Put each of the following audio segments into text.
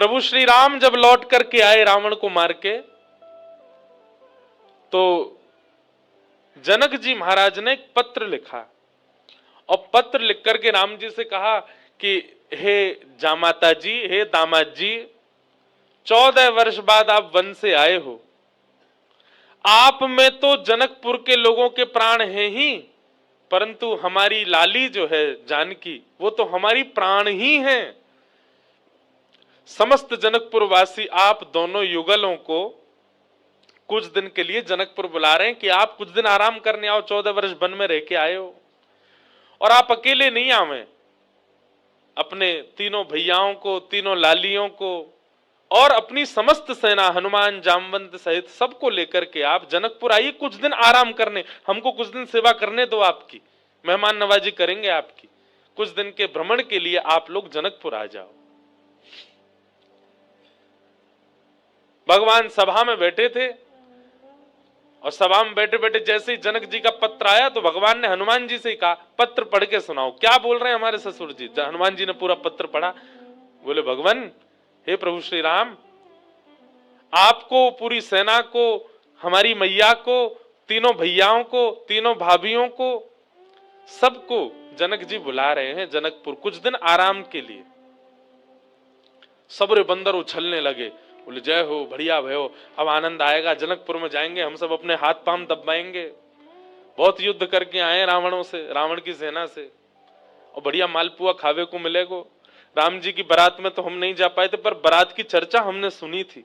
प्रभु श्री राम जब लौट करके आए रावण को मार के, तो जनक जी महाराज ने एक पत्र लिखा और पत्र लिख करके राम जी से कहा कि हे जामाता जी, हे दामाद जी, 14 वर्ष बाद आप वन से आए हो, आप में तो जनकपुर के लोगों के प्राण हैं ही, परंतु हमारी लाली जो है जानकी, वो तो हमारी प्राण ही हैं। समस्त जनकपुर वासी आप दोनों युगलों को कुछ दिन के लिए जनकपुर बुला रहे हैं कि आप कुछ दिन आराम करने आओ, 14 वर्ष वन में रह के आए हो। और आप अकेले नहीं आवे, अपने तीनों भैयाओं को, तीनों लालियों को और अपनी समस्त सेना हनुमान जामवंत सहित सबको लेकर के आप जनकपुर आइए, कुछ दिन आराम करने, हमको कुछ दिन सेवा करने दो, आपकी मेहमान नवाजी करेंगे आपकी, कुछ दिन के भ्रमण के लिए आप लोग जनकपुर आ जाओ। भगवान सभा में बैठे थे और सभा में बैठे बैठे जैसे ही जनक जी का पत्र आया तो भगवान ने हनुमान जी से कहा, पत्र पढ़ के सुनाओ, क्या बोल रहे हैं हमारे ससुर जी। हनुमान जी ने पूरा पत्र पढ़ा, बोले भगवान, हे प्रभु श्री राम, आपको, पूरी सेना को, हमारी मैया को, तीनों भैयाओं को, तीनों भाभियों को, सबको जनक जी बुला रहे हैं जनकपुर कुछ दिन आराम के लिए। सबरे बंदर उछलने लगे, बोले जय हो, बढ़िया भयो, अब आनंद आएगा, जनकपुर में जाएंगे हम सब, अपने हाथ पांव दबाएंगे, बहुत युद्ध करके आए रावणों से, रावण की सेना से, और बढ़िया मालपुआ खावे को मिलेगा। राम जी की बारात में तो हम नहीं जा पाए थे, पर बारात की चर्चा हमने सुनी थी,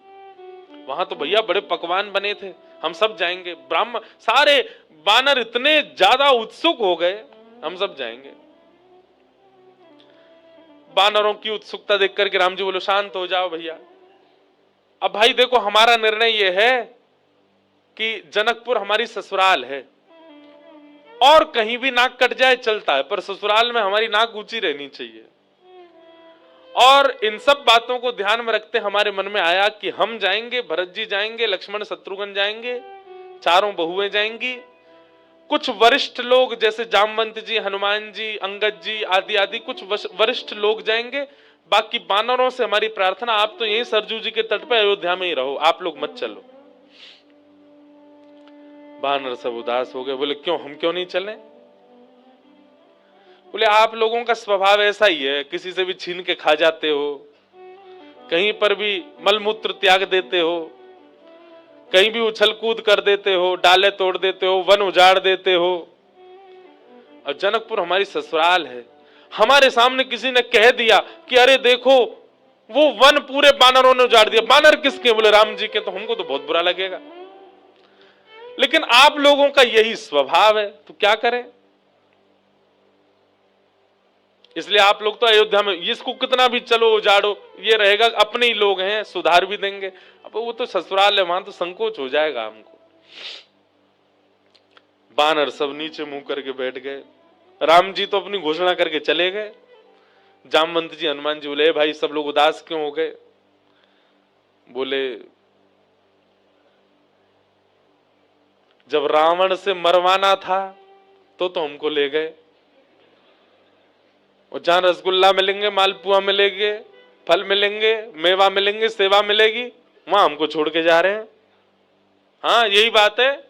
वहां तो भैया बड़े पकवान बने थे, हम सब जाएंगे। ब्राह्मण सारे बानर इतने ज्यादा उत्सुक हो गए, हम सब जाएंगे। बानरों की उत्सुकता देख करके राम जी बोलो, शांत हो जाओ भैया, अब भाई देखो हमारा निर्णय यह है कि जनकपुर हमारी ससुराल है, और कहीं भी नाक कट जाए चलता है, पर ससुराल में हमारी नाक ऊंची रहनी चाहिए। और इन सब बातों को ध्यान में रखते हमारे मन में आया कि हम जाएंगे, भरत जी जाएंगे, लक्ष्मण शत्रुघ्न जाएंगे, चारों बहुएं जाएंगी, कुछ वरिष्ठ लोग जैसे जामवंत जी, हनुमान जी, अंगद जी आदि आदि कुछ वरिष्ठ लोग जाएंगे, बाकी बानरों से हमारी प्रार्थना, आप तो यहीं सरजू जी के तट पर अयोध्या में ही रहो, आप लोग मत चलो। बानर सब उदास हो गए, बोले क्यों, हम क्यों नहीं चलें। बोले आप लोगों का स्वभाव ऐसा ही है, किसी से भी छीन के खा जाते हो, कहीं पर भी मलमूत्र त्याग देते हो, कहीं भी उछल कूद कर देते हो, डाले तोड़ देते हो, वन उजाड़ देते हो, और जनकपुर हमारी ससुराल है। हमारे सामने किसी ने कह दिया कि अरे देखो वो वन पूरे बानरों ने उजाड़ दिया, बानर किसके, बोले राम जी के, तो हमको तो बहुत बुरा लगेगा, लेकिन आप लोगों का यही स्वभाव है, तो क्या करें। इसलिए आप लोग तो अयोध्या में, इसको कितना भी चलो उजाड़ो, ये रहेगा अपने ही लोग हैं, सुधार भी देंगे, अब वो तो ससुराल है, वहां तो संकोच हो जाएगा हमको। बानर सब नीचे मुंह करके बैठ गए, राम जी तो अपनी घोषणा करके चले गए। जामवंत जी, हनुमान जी बोले भाई सब लोग उदास क्यों हो गए। बोले जब रावण से मरवाना था तो हमको ले गए, और जहां रसगुल्ला मिलेंगे, मालपुआ मिलेंगे, फल मिलेंगे, मेवा मिलेंगे, सेवा मिलेगी, वहां हमको छोड़ के जा रहे हैं। हाँ यही बात है,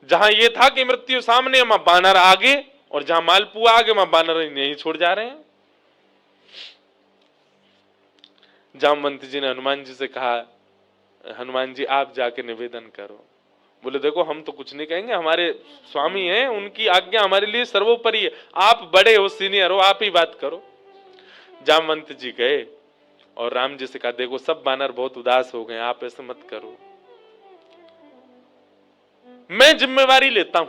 जहां ये था कि मृत्यु सामने, वहां बानर आगे, और जहां मालपुआ आगे, वहां बानर नहीं छोड़ जा रहे हैं। जामवंत जी ने हनुमान जी से कहा, हनुमान जी आप जाके निवेदन करो। बोले देखो हम तो कुछ नहीं कहेंगे, हमारे स्वामी हैं, उनकी आज्ञा हमारे लिए सर्वोपरि है, आप बड़े हो, सीनियर हो, आप ही बात करो। जामवंत जी गए और राम जी से कहा देखो सब बानर बहुत उदास हो गए, आप ऐसे मत करो, मैं जिम्मेवारी लेता हूं,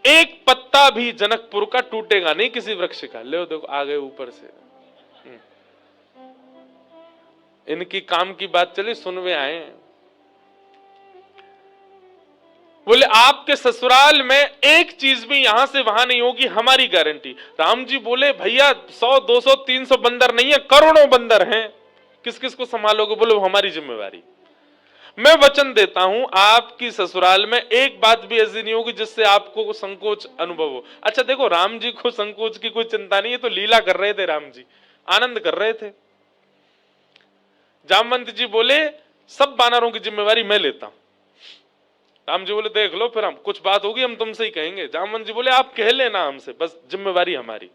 एक पत्ता भी जनकपुर का टूटेगा नहीं किसी वृक्ष का। ले देखो आ गए ऊपर से, इनकी काम की बात चली, सुनवे आए। बोले आपके ससुराल में एक चीज भी यहां से वहां नहीं होगी, हमारी गारंटी। राम जी बोले भैया 100 200 300 बंदर नहीं है, करोड़ों बंदर हैं, किस किस को संभालोगे। बोले वो हमारी जिम्मेवारी, मैं वचन देता हूं आपकी ससुराल में एक बात भी ऐसी नहीं होगी जिससे आपको संकोच अनुभव हो। अच्छा देखो राम जी को संकोच की कोई चिंता नहीं है, तो लीला कर रहे थे राम जी, आनंद कर रहे थे। जामवंत जी बोले सब बानरों की जिम्मेवारी मैं लेता हूं। राम जी बोले देख लो, फिर हम कुछ बात होगी हम तुमसे ही कहेंगे। जामवंत जी बोले आप कह लेना हमसे, बस जिम्मेवारी हमारी।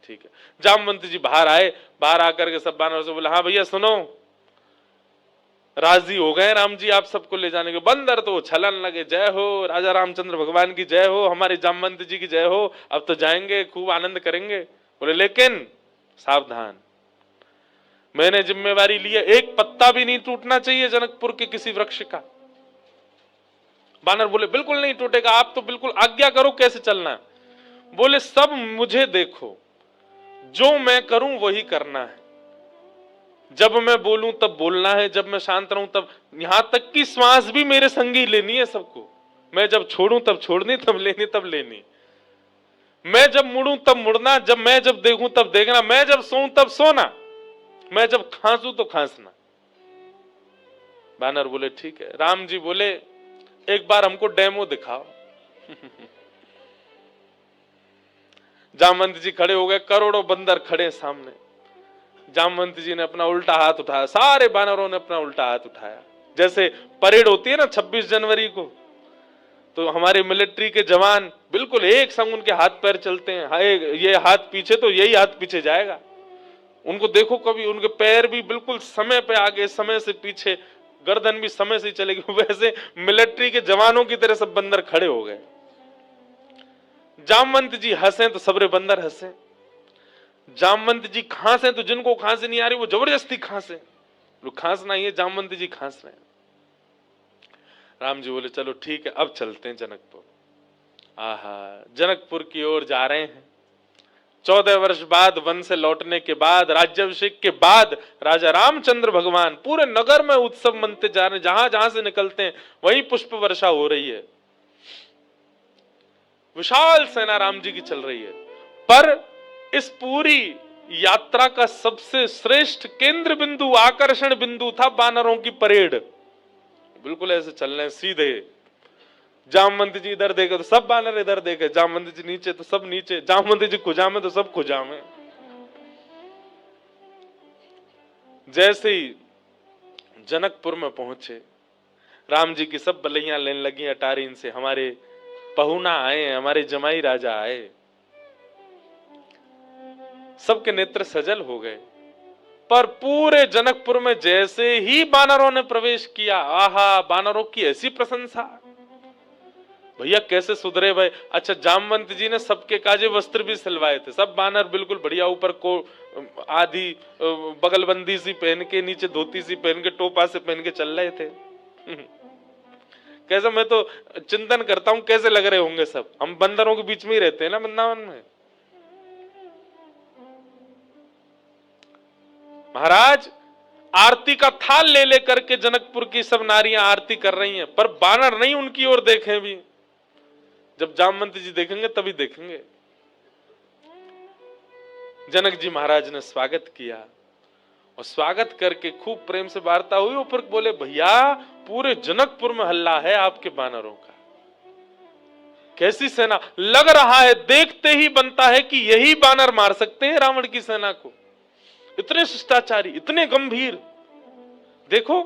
ठीक है। जामवंत जी बाहर आए, बाहर आकर के सब बानरों से बोले हाँ भैया सुनो, राजी हो गए राम जी आप सबको ले जाने के। बंदर तो छलन लगे, जय हो राजा रामचंद्र भगवान की जय हो, हमारे जामवंत जी की जय हो, अब तो जाएंगे खूब आनंद करेंगे। बोले लेकिन सावधान, मैंने जिम्मेवारी ली है, एक पत्ता भी नहीं टूटना चाहिए जनकपुर के किसी वृक्ष का। बानर बोले बिल्कुल नहीं टूटेगा, आप तो बिल्कुल आज्ञा करो कैसे चलना है। बोले सब मुझे देखो, जो मैं करूं वही करना है, जब मैं बोलूं तब बोलना है, जब मैं शांत रहूं तब, यहां तक कि श्वास भी मेरे संगी लेनी है सबको। मैं जब छोड़ूं तब छोड़नी, तब लेनी तब लेनी, मैं जब मुड़ूं तब मुड़ना, मैं जब देखूं तब देखना, मैं जब सोऊं तब सोना, मैं जब खांसूं तो खांसना। बानर बोले ठीक है। राम जी बोले एक बार हमको डेमो दिखाओ। जामवंत जी खड़े हो गए, करोड़ों बंदर खड़े सामने। जामवंत जी ने अपना उल्टा हाथ उठाया, सारे बानरों ने अपना उल्टा हाथ उठाया। जैसे परेड होती है ना 26 जनवरी को, तो हमारे मिलिट्री के जवान बिल्कुल एक संग उनके हाथ पैर चलते हैं, ये हाथ पीछे तो यही हाथ पीछे जाएगा। उनको देखो कभी, उनके पैर भी बिल्कुल समय पे आगे, समय से पीछे, गर्दन भी समय से चलेगी। वैसे मिलिट्री के जवानों की तरह सब बंदर खड़े हो गए। जामवंत जी हंसे तो सबरे बंदर हंसे। जामवंत जी खांसे तो जिनको खांसी नहीं आ रही वो जबरदस्ती खांसे। खांसना ही है, जामवंत जी खांस रहे हैं। राम जी बोले चलो ठीक है, अब चलते हैं जनकपुर। आहा, जनकपुर की ओर जा रहे हैं। 14 वर्ष बाद वन से लौटने के बाद, राज्याभिषेक के बाद, राजा रामचंद्र भगवान पूरे नगर में उत्सव मनते जा रहे हैं। जहां जहां से निकलते हैं वहीं पुष्प वर्षा हो रही है, विशाल सेना राम जी की चल रही है। पर इस पूरी यात्रा का सबसे श्रेष्ठ केंद्र बिंदु, आकर्षण बिंदु था बानरों की परेड। बिल्कुल ऐसे चल रहे हैं सीधे। जामवंत जी इधर देखे तो सब बानर इधर देखे, जामवंत जी नीचे तो सब नीचे, जामवंत जी खुजा में तो सब खुजा में। जैसे ही जनकपुर में पहुंचे, राम जी की सब बलैयां लेने लगी अटारीन से, हमारे पहुना आए, हमारे जमाई राजा आए। सबके नेत्र सजल हो गए। पर पूरे जनकपुर में जैसे ही बानरों ने प्रवेश किया, आहा, बानरों की ऐसी प्रशंसा, भैया कैसे सुधरे भाई। अच्छा, जामवंत जी ने सबके काजे वस्त्र भी सिलवाए थे। सब बानर बिल्कुल बढ़िया, ऊपर को आधी बगलबंदी सी पहन के, नीचे धोती सी पहन के, टोपा से पहन के चल रहे थे। कैसे, मैं तो चिंतन करता हूं कैसे लग रहे होंगे सब। हम बंदरों के बीच में ही रहते हैं ना वृंदावन में। महाराज आरती का थाल ले लेकर के जनकपुर की सब नारियां आरती कर रही हैं, पर बानर नहीं उनकी ओर देखें भी। जब जामवंत जी देखेंगे तभी देखेंगे। जनक जी महाराज ने स्वागत किया, और स्वागत करके खूब प्रेम से वार्ता हुई। और फिर बोले भैया पूरे जनकपुर में हल्ला है आपके बानरों का, कैसी सेना, लग रहा है देखते ही बनता है कि यही बानर मार सकते हैं रावण की सेना को। इतने शिष्टाचारी, इतने गंभीर। देखो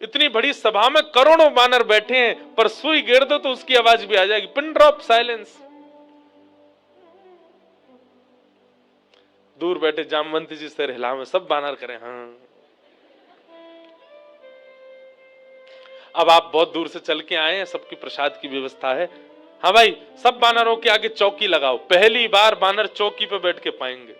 इतनी बड़ी सभा में करोड़ों बानर बैठे हैं, पर सुई गिर दो तो उसकी आवाज भी आ जाएगी, पिन ड्रॉप साइलेंस। दूर बैठे जामवंत जी सिर हिलावे, सब बानर करें हाँ। अब आप बहुत दूर से चल के आए हैं, सबकी प्रसाद की व्यवस्था है। हाँ भाई, सब बानरों के आगे चौकी लगाओ। पहली बार बानर चौकी पे बैठ के पाएंगे।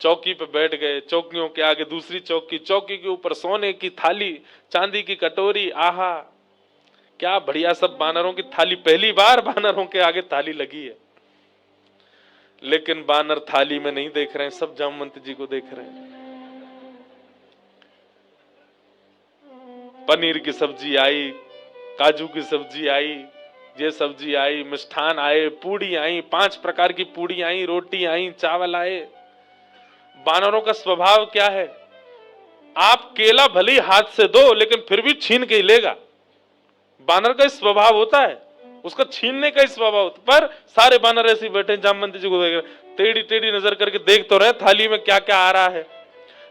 चौकी पे बैठ गए, चौकियों के आगे दूसरी चौकी, चौकी के ऊपर सोने की थाली, चांदी की कटोरी, आहा क्या बढ़िया। सब बानरों की थाली, पहली बार बानरों के आगे थाली लगी है। लेकिन बानर थाली में नहीं देख रहे हैं, सब जामवंत जी को देख रहे हैं। पनीर की सब्जी आई, काजू की सब्जी आई, ये सब्जी आई, मिष्ठान आए, पूड़ी आई, 5 प्रकार की पूड़ी आई, रोटी आई, चावल आए। बानरों का स्वभाव क्या है, आप केला भले ही हाथ से दो लेकिन फिर भी छीन के ही लेगा। बानर का स्वभाव होता है, उसका छीनने का ही स्वभाव होता है। पर सारे बानर ऐसे बैठे जामवंत जी को देख रहे, टेढ़ी टेढ़ी नजर करके देख तो रहे थाली में क्या क्या आ रहा है।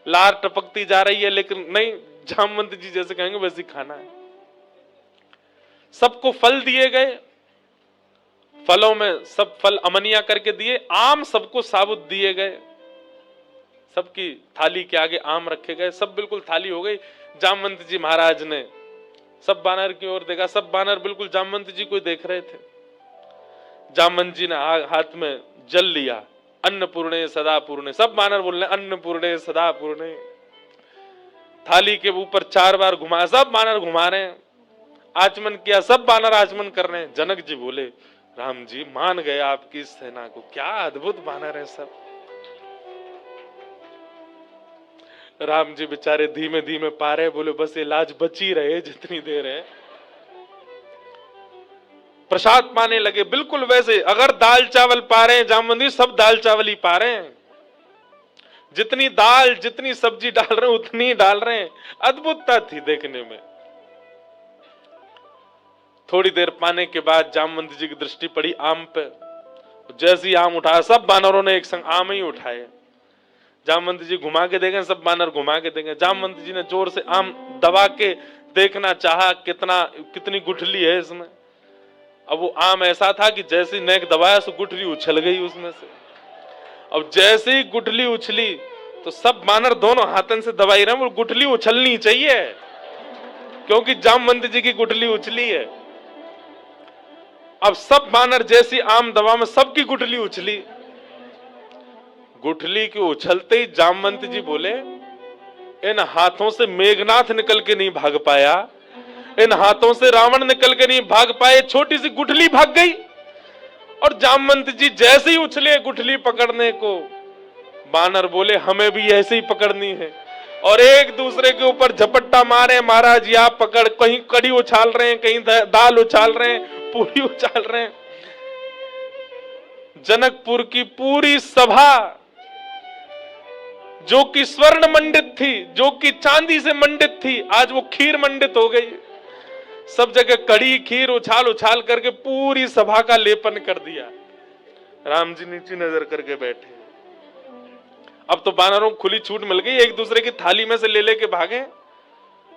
लार टपकती जा रही है, लेकिन नहीं, जामवंत जी जैसे कहेंगे वैसे ही खाना है। सबको फल दिए गए, फलों में सब फल अमनिया करके दिए, आम सबको साबुत दिए गए, सबकी थाली के आगे आम रखे गए, सब बिल्कुल थाली हो गई। जामवंत जी महाराज ने सब बानर की ओर देखा, सब बानर बिल्कुल जामवंत जी को देख रहे थे। जामवंत जी ने हाथ में जल लिया, अन्नपूर्णे सदा पूर्णे, सब बानर बोल रहे अन्नपूर्णे सदा पूर्णे। थाली के ऊपर 4 बार घुमाया, सब बानर घुमा रहे हैं। आचमन किया, सब बानर आचमन कर रहे हैं। जनक जी बोले, राम जी मान गए आपकी सेना को, क्या अद्भुत बानर है सब। राम जी बेचारे धीमे धीमे पा रहे, बोले बस ये लाज बची रहे जितनी देर है। प्रसाद पाने लगे, बिल्कुल वैसे, अगर दाल चावल पा रहे हैं जामवंत जी, सब दाल चावल ही पा रहे हैं, जितनी दाल जितनी सब्जी डाल रहे हैं उतनी डाल रहे हैं। अद्भुतता थी देखने में। थोड़ी देर पाने के बाद जामवंत जी की दृष्टि पड़ी आम पे, जैसे ही आम उठाया, सब बानरों ने एक संग आम ही उठाए। जामवंत जी घुमा के देखें, सब बानर घुमा के देखें। जामवंत जी ने जोर से आम दबा के देखना चाहा, कितनी गुठली है इसमें। अब वो आम ऐसा था कि जैसे नेक दबाया सो गुठली उछल गई उसमें से। अब जैसे ही गुठली उछली तो सब बानर दोनों हाथन से दबाई रहे, वो गुठली उछलनी चाहिए क्योंकि जामवंत जी की गुठली उछली है। अब सब बानर जैसी आम दबा में सबकी गुठली उछली। गुठली के उछलते ही जामवंत जी बोले, इन हाथों से मेघनाथ निकल के नहीं भाग पाया, इन हाथों से रावण निकल के नहीं भाग पाए, छोटी सी गुठली भाग गई। और जामवंत जी जैसे ही उछले गुठली पकड़ने को, बानर बोले हमें भी ऐसे ही पकड़नी है, और एक दूसरे के ऊपर झपट्टा मारे, महाराज या पकड़, कहीं कड़ी उछाल रहे हैं, कहीं दाल उछाल रहे हैं, पूरी उछाल रहे हैं। जनकपुर की पूरी सभा जो कि स्वर्ण मंडित थी, जो कि चांदी से मंडित थी, आज वो खीर मंडित हो गई। सब जगह कड़ी खीर उछाल उछाल करके पूरी सभा का लेपन कर दिया। राम जी नीचे नजर करके बैठे। अब तो बानरों को खुली छूट मिल गई, एक दूसरे की थाली में से ले लेके भागे।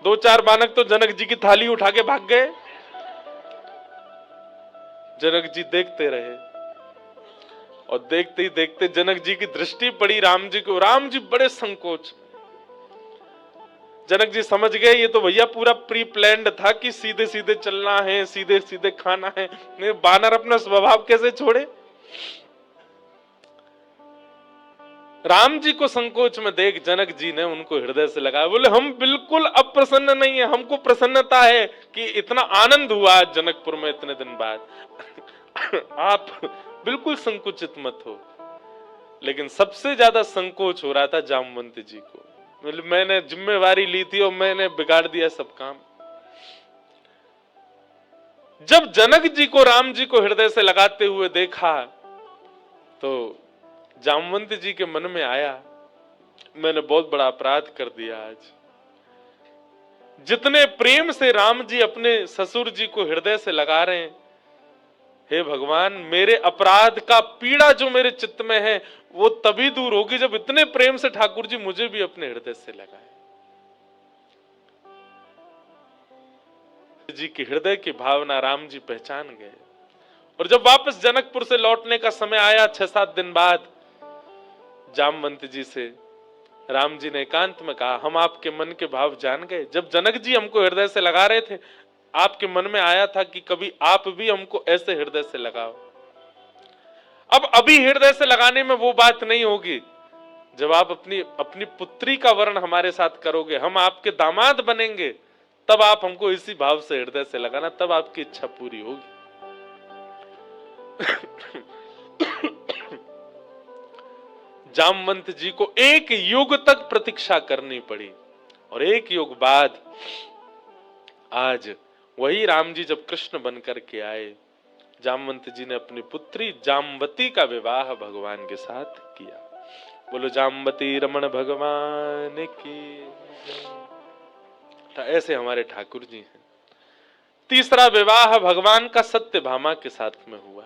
2-4 बानर तो जनक जी की थाली उठा के भाग गए। जनक जी देखते रहे, और देखते ही देखते जनक जी की दृष्टि पड़ी राम जी को। राम जी बड़े संकोच। जनक जी समझ गए ये तो भैया पूरा प्री प्लान्ड था कि सीधे सीधे चलना है, सीधे सीधे खाना है। नहीं, बानर अपना स्वभाव कैसे छोड़े। राम जी को संकोच में देख जनक जी ने उनको हृदय से लगाया, बोले हम बिल्कुल अप्रसन्न नहीं है, हमको प्रसन्नता है कि इतना आनंद हुआ आज जनकपुर में इतने दिन बाद। आप बिल्कुल संकुचित मत हो। लेकिन सबसे ज्यादा संकोच हो रहा था जामवंत जी को। मैंने जिम्मेवारी ली थी और मैंने बिगाड़ दिया सब काम। जब जनक जी को राम जी को हृदय से लगाते हुए देखा तो जामवंत जी के मन में आया, मैंने बहुत बड़ा अपराध कर दिया आज। जितने प्रेम से राम जी अपने ससुर जी को हृदय से लगा रहे हैं, हे भगवान, मेरे अपराध का पीड़ा जो मेरे चित्त में है वो तभी दूर होगी जब इतने प्रेम से ठाकुर जी मुझे भी अपने हृदय से लगाए। जी की हृदय की भावना राम जी पहचान गए। और जब वापस जनकपुर से लौटने का समय आया 6-7 दिन बाद, जामवंत जी से राम जी ने एकांत में कहा, हम आपके मन के भाव जान गए। जब जनक जी हमको हृदय से लगा रहे थे, आपके मन में आया था कि कभी आप भी हमको ऐसे हृदय से लगाओ। अब अभी हृदय से लगाने में वो बात नहीं होगी। जब आप अपनी पुत्री का वर्ण हमारे साथ करोगे, हम आपके दामाद बनेंगे, तब आप हमको इसी भाव से हृदय से लगाना, तब आपकी इच्छा पूरी होगी। जामवंत जी को 1 युग तक प्रतीक्षा करनी पड़ी, और 1 युग बाद आज वही राम जी जब कृष्ण बनकर के आए, जामवंत जी ने अपनी पुत्री जामवती का विवाह भगवान के साथ किया। बोलो जामवती रमण भगवान की। ऐसे हमारे ठाकुर जी हैं। तीसरा विवाह भगवान का सत्यभामा के साथ में हुआ।